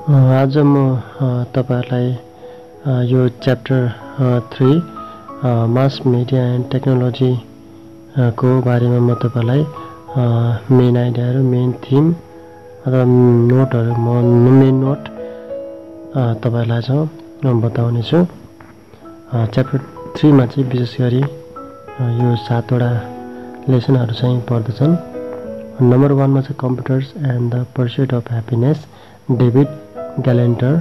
आज म तपाईहरुलाई यो chapter 3 mass media and technology को बारेमा म तपाईलाई मेन आइडियाहरु मेन थीम अथवा नोटहरु मेन नोट तपाईलाई चाहिँ बताउने छु। च्याप्टर 3 मा चाहिँ विशेष गरी यो 7 वटा लेसनहरु चाहिँ पर्दछन्। नम्बर 1 मा चाहिँ computers and the pursuit of happiness David Gelernter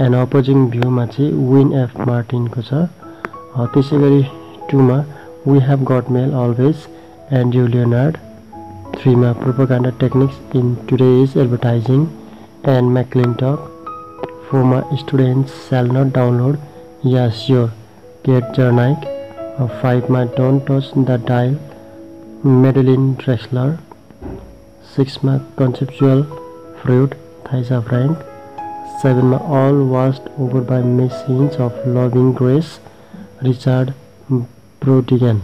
and opposing view मा चाहिँ विन एफ मार्टिन को छ। त्यसैगरी 2 मा we have got mail always Andrew Leonard. 3 मा propaganda techniques in today's advertising and McClintock. 4 मा students shall not download yeah sure Kate Zernike. 5 मा don't touch the dial Madeline Drexler. 6 मा conceptual fruit थाइसा Frank. 7 मा all washed over by machines of loving grace Richard Brautigan.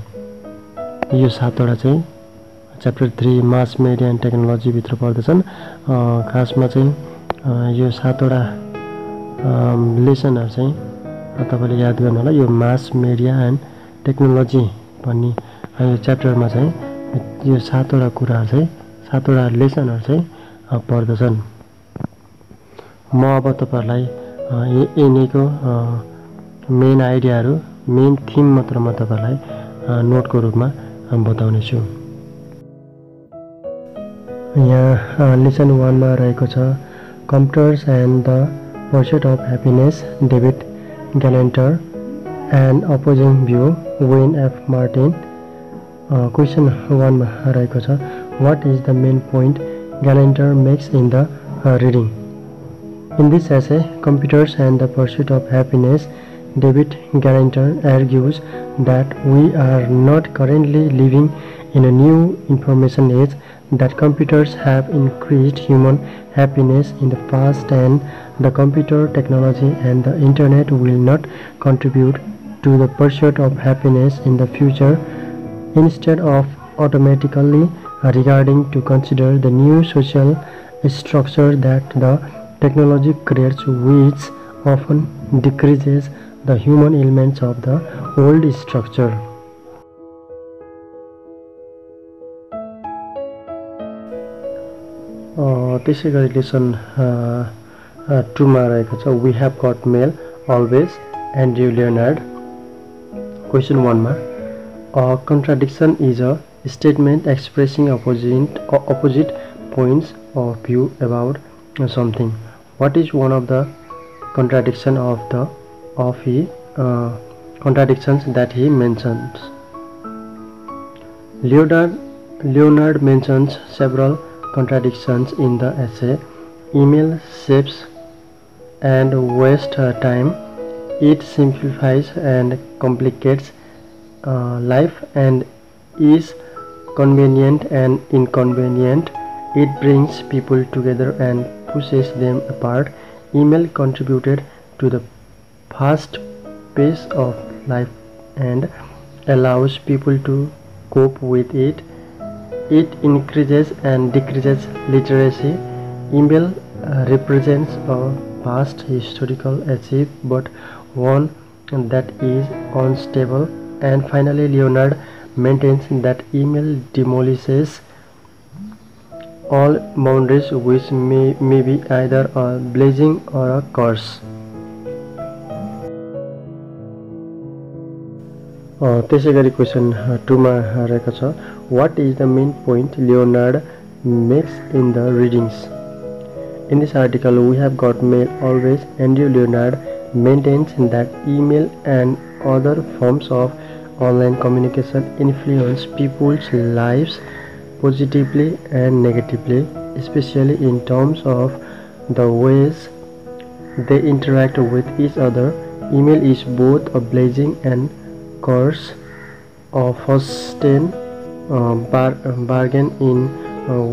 यो 7 वटा चाहिँ chapter 3 mass media and technology भित्र पर्दछन्। खासमा चाहिँ यो 7 वटा लेसनहरु चाहिँ तपाईले याद गर्नु होला। यो मास मिडिया एन्ड टेक्नोलोजी भन्ने यो च्याप्टरमा चाहिँ यो 7 वटा कुराहरु चाहिँ 7 वटा लेसनहरु चाहिँ पर्दछन्। म अब तपाईहरुलाई यिनीको मेन आइडियाहरु मेन थीम मात्र म तपाईहरुलाई नोटको रूपमा बताउने छु। यहाँ लेसन 1 मा रहेको छ computers and the pursuit of happiness David Gelernter and opposing view Win F Martin. Question 1 मा रहेको छ what is the main point Gelernter makes in the reading. In this essay, Computers and the Pursuit of Happiness, David Galanter argues that we are not currently living in a new information age, that computers have increased human happiness in the past and the computer technology and the internet will not contribute to the pursuit of happiness in the future. Instead of automatically regarding to consider the new social structure that the technology creates, which often decreases the human elements of the old structure. त्यसैगरी lesson 2 मा रहेको छ we have got mail always Andrew Leonard. Question 1 मा a contradiction is a statement expressing opposite points of view about something. What is one of the contradictions that he mentions? Leonard mentions several contradictions in the essay. Email saves and wastes time. It simplifies and complicates life and is convenient and inconvenient. It brings people together and pushes them apart. Email contributed to the fast pace of life and allows people to cope with it. It increases and decreases literacy. Email represents a past historical achieve but one that is unstable. And finally, Leonard maintains that email demolishes all boundaries, which may be either a blessing or a curse. त्यसैगरी question 2 मा रहेको छ what is the main point Leonard makes in the readings. In this article, we have got mail always. Andrew Leonard maintains that email and other forms of online communication influence people's lives positively and negatively, especially in terms of the ways they interact with each other. Email is both a blessing and curse, a first-hand bargain in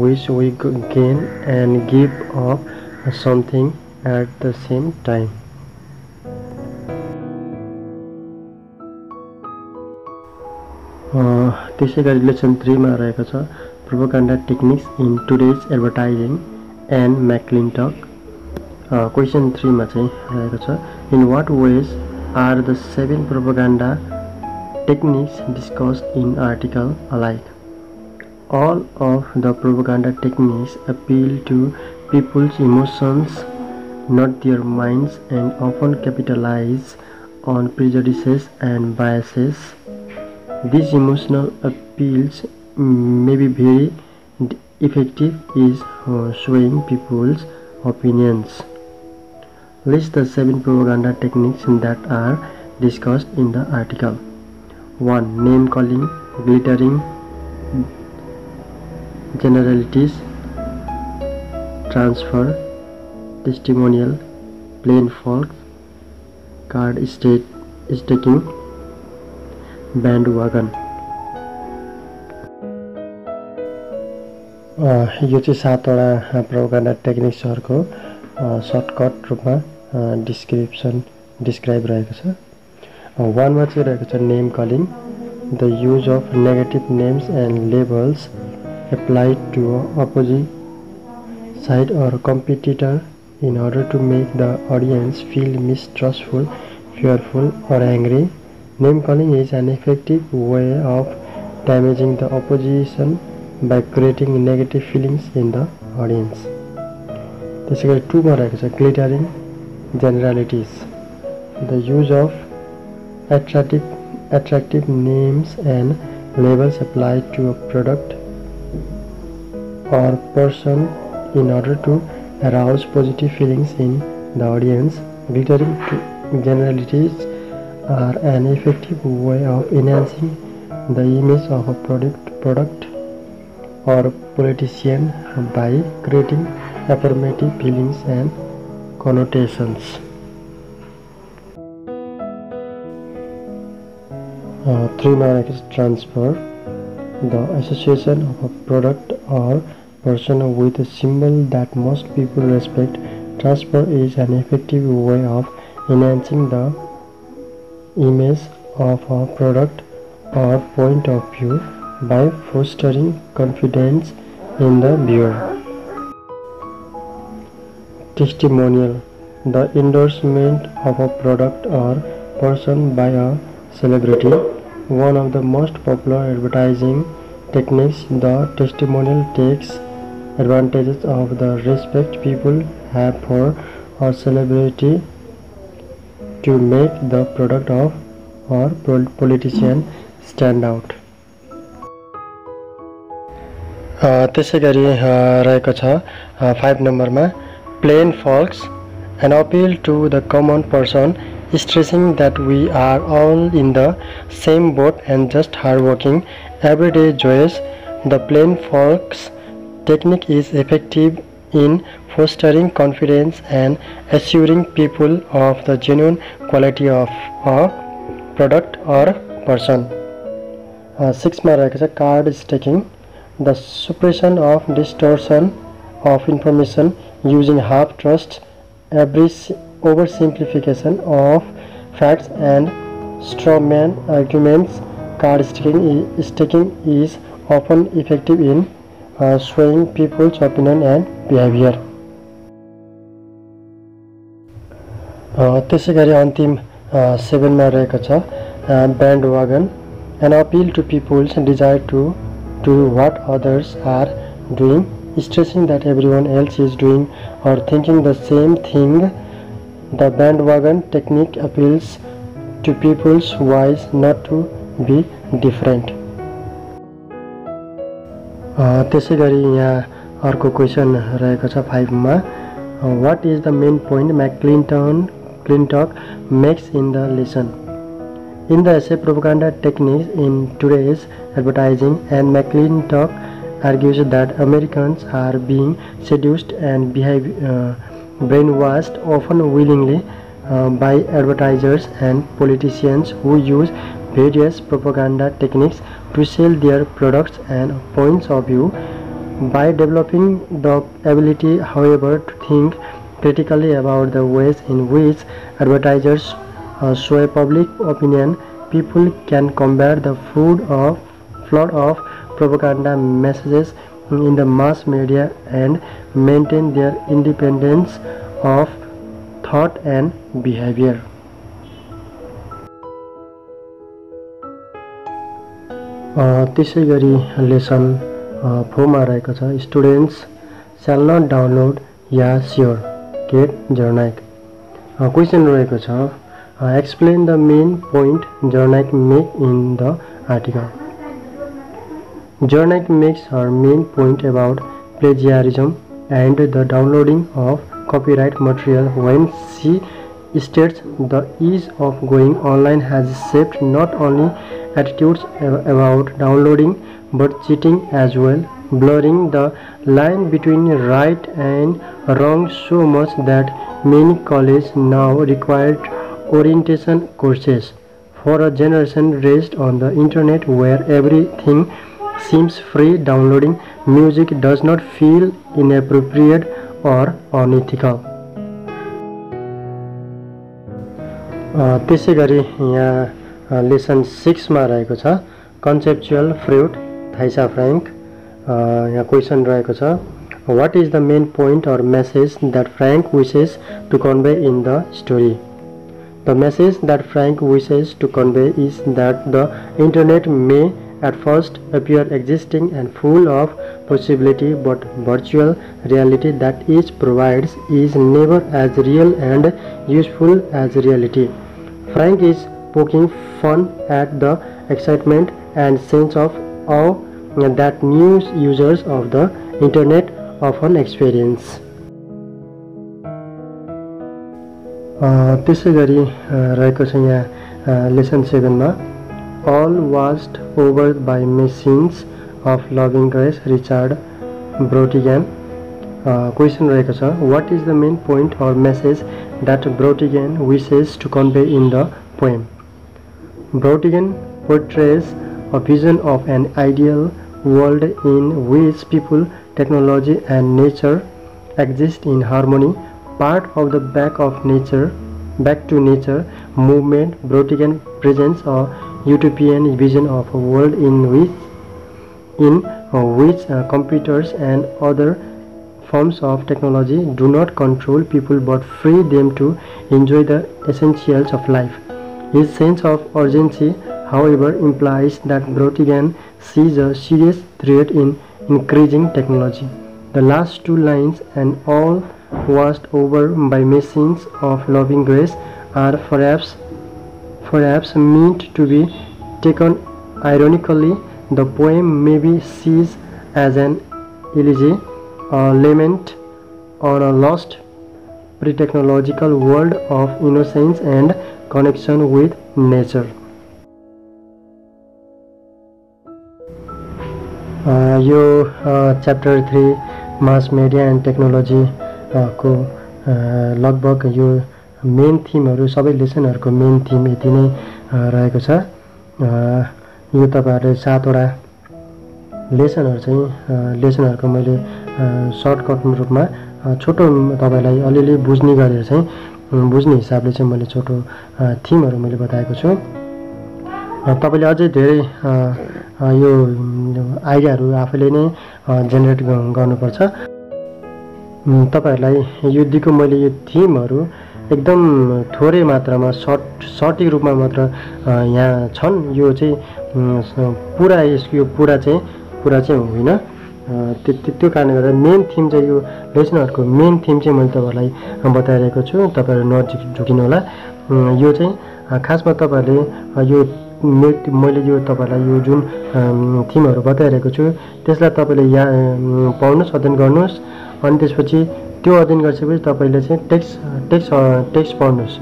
which we gain and give up something at the same time. त्यसैगरी lesson 3 मा रहेको छ propaganda techniques in today's advertising and McClintock. Question 3 मा चाहिँ रहेको छ in what ways are the 7 propaganda techniques discussed in article alike. All of the propaganda techniques appeal to people's emotions, not their minds, and often capitalize on prejudices and biases. These emotional appeals may be very effective in swaying people's opinions. List the 7 propaganda techniques that are discussed in the article. 1. Name calling, glittering, generalities, transfer, testimonial, plain folk, card staking, bandwagon. यो चाहिँ 7 वटा propaganda टेक्निक्सहरुको shortcut रूपमा describe रहेको छ। 1 मा चाहिँ रहेको छ name calling the use of negative names and labels applied to opposite side or competitor in order to make the audience feel mistrustful, fearful or angry. Name calling is an effective way of damaging the opposition by creating negative feelings in the audience. त्यसैगरी 2 मा रहेको छ glittering generalities the use of attractive names and labels applied to a product or person in order to arouse positive feelings in the audience. Glittering generalities are an effective way of enhancing the image of a product or politician by creating affirmative feelings and connotations. 3 मा transfer the association of a product or person with a symbol that most people respect. Transfer is an effective way of enhancing the image of a product or point of view by fostering confidence in the viewer. Testimonial the endorsement of a product or person by a celebrity. One of the most popular advertising techniques, the testimonial takes advantages of the respect people have for a celebrity to make the product of or politician stand out. त्यसैगरी रहेको छ 5 नम्बरमा plain folks an appeal to the common person stressing that we are all in the same boat and just hardworking, everyday joyous. The plain folks technique is effective in fostering confidence and assuring people of the genuine quality of a product or person. 6 मा रहेको छ card staking the suppression of distortion of information using half trust, oversimplification of facts and straw man arguments. Card staking is often effective in swaying people's opinion and behavior. त्यसैगरी अन्तिम 7 मा रहेको छ bandwagon an appeal to people's desire to do what others are doing, stressing that everyone else is doing or thinking the same thing. The bandwagon technique appeals to people's wish not to be different. त्यसैगरी यहाँ अर्को question रहेको छ 5 मा what is the main point McClintock makes in the lesson. In the essay Propaganda Techniques in Today's Advertising, and McClintock argues that Americans are being seduced and brainwashed, often willingly, by advertisers and politicians who use various propaganda techniques to sell their products and points of view. By developing the ability, however, to think critically about the ways in which advertisers sway public opinion, people can combat the flood of propaganda messages in the mass media and maintain their independence of thought and behavior. त्यसै गरी lesson 4 मा रहेको छ students shall not download yeah sure केट जर्नाइक. Question रहेको छ explain the main point Jarnaik make in the article. Jarnaik makes her main point about plagiarism and the downloading of copyright material when she states the ease of going online has shaped not only attitudes about downloading but cheating as well, blurring the line between right and wrong so much that many colleges now require orientation courses for a generation raised on the internet where everything seems free. Downloading music does not feel inappropriate or unethical. त्यसै गरी यहाँ lesson 6 मा रहेको छ conceptual fruit थाइसा Frank. यहाँ question रहेको छ what is the main point or message that Frank wishes to convey in the story? The message that Frank wishes to convey is that the internet may at first appear existing and full of possibility, but virtual reality that it provides is never as real and useful as reality. Frank is poking fun at the excitement and sense of awe that new users of the internet often experience. त्यसै गरी रहेको छ यहाँ lesson 7 मा all washed over by machines of loving grace Richard Brautigan. Question रहेको छ what is the main point or message that Brautigan wishes to convey in the poem? Brautigan portrays a vision of an ideal world in which people, technology and nature exist in harmony. Part of the Back to Nature movement, Brautigan presents a utopian vision of a world in which computers and other forms of technology do not control people but free them to enjoy the essentials of life. His sense of urgency, however, implies that Brautigan sees a serious threat in increasing technology. The last two lines, and all washed over by machines of loving grace, are perhaps meant to be taken ironically. The poem may be seized as an elegy, a lament on a lost pre-technological world of innocence and connection with nature. यो chapter 3 mass media and technology को लगभग यो main थिमहरू सबै लेसनहरूको main theme यति नै रहेको छ. यो तपाईहरुले 7 वटा लेसनहरू चाहिँ लेसनहरूको मैले सर्टकट रूपमा छोटो तपाईलाई अलिअलि बुझ्ने गरेर चाहिँ बुझ्ने हिसाबले चाहिँ मैले छोटो थिमहरू मैले बताएको छु. तपाईले अझै धेरै यो आइडियाहरू आफैले नै जेनेरेट गर्नुपर्छ. तपाईहरुलाई यो दिएको मैले यो थिमहरू एकदम थोरै मात्रामा सर्टिक रूपमा मात्र यहाँ छन्. यो चाहिँ पुरा यसको पुरा चाहिँ होइन. त्यो कारणले गर्दा मेन थिम चाहिँ यो लेसनहरूको मेन थिम चाहिँ मैले तपाईहरुलाई बताइरहेको छु. तपाईहरु नझुकिनु होला. यो चाहिँ खासमा तपाईहरुले यो मैले यो तपाईहरुलाई यो जुन थिमहरू बताइरहेको छु त्यसलाई तपाईले पढ्नुस्, अध्ययन गर्नुस्. अनि त्यसपछि त्यो अध्ययन गरिसकेपछि तपाईले चाहिँ टेक्स्ट पढ्नुस्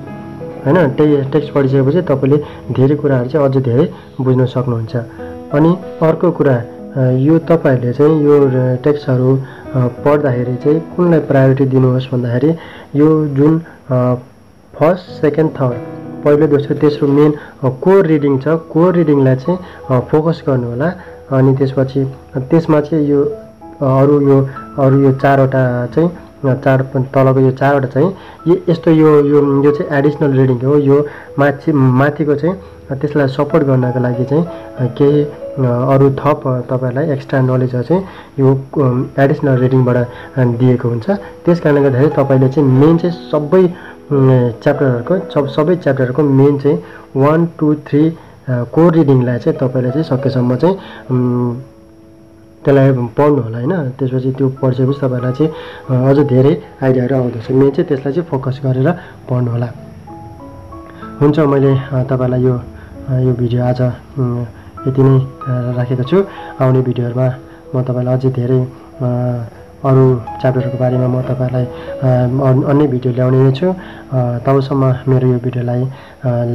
हैन. टेक्स्ट पढिसकेपछि तपाईले धेरै कुराहरू चाहिँ अझै धेरै बुझ्न सक्नुहुन्छ. अनि अर्को कुरा यो तपाईहरुले चाहिँ यो टेक्स्टहरू पढ्दाखेरि चाहिँ कुनलाई प्रायोरिटी दिनुहोस् भन्दाखेरि यो जुन फर्स्ट, सेकेन्ड, थर्ड पहिलो, दोस्रो, तेस्रो मेन कोर रिडिङ छ. कोर रिडिङलाई चाहिँ फोकस गर्नु होला. अनि त्यसपछि त्यसमा चाहिँ यो अरु यो 4 वटा चाहिँ तलको यो 4 वटा चाहिँ यस्तो यो चाहिँ एडिसनल रिडिङ हो. यो माथिको चाहिँ त्यसलाई सपोर्ट गर्नको लागि चाहिँ केही अरु थप तपाईहरुलाई एक्स्ट्रा नलेजहरु चाहिँ यो एडिसनल रिडिङबाट दिएको हुन्छ. त्यसकारणले गर्दाखेरि तपाईले चाहिँ मेन चाहिँ सबै च्याप्टरहरूको सबै च्याप्टरहरूको मेन चाहिँ 1 2 3 कोर रिडिङलाई चाहिँ तपाईँले चाहिँ सकेसम्म चाहिँ त्यसलाई पढ्नु होला होइन। त्यसपछि त्यो पढिसकेपछि तपाईँलाई चाहिँ अझ धेरै आइडियाहरू आउँदछ। मेन चाहिँ त्यसलाई चाहिँ फोकस गरेर पढ्नु होला। हुन्छ, मैले तपाईँलाई यो भिडियो आज यति नै राखेको छु। आउने भिडियोहरूमा म तपाईँलाई अझै धेरै अरू च्याप्टरहरूको बारेमा म तपाईँलाई अन्य भिडियो ल्याउने नै छु। तबसम्म मेरो यो भिडियोलाई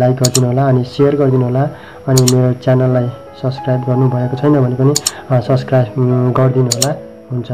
लाइक गरिदिनु होला अनि सेयर गरिदिनु होला अनि मेरो च्यानललाई सब्सक्राइब गर्नुभएको छैन भने पनि सब्सक्राइब गरिदिनु होला। हुन्छ।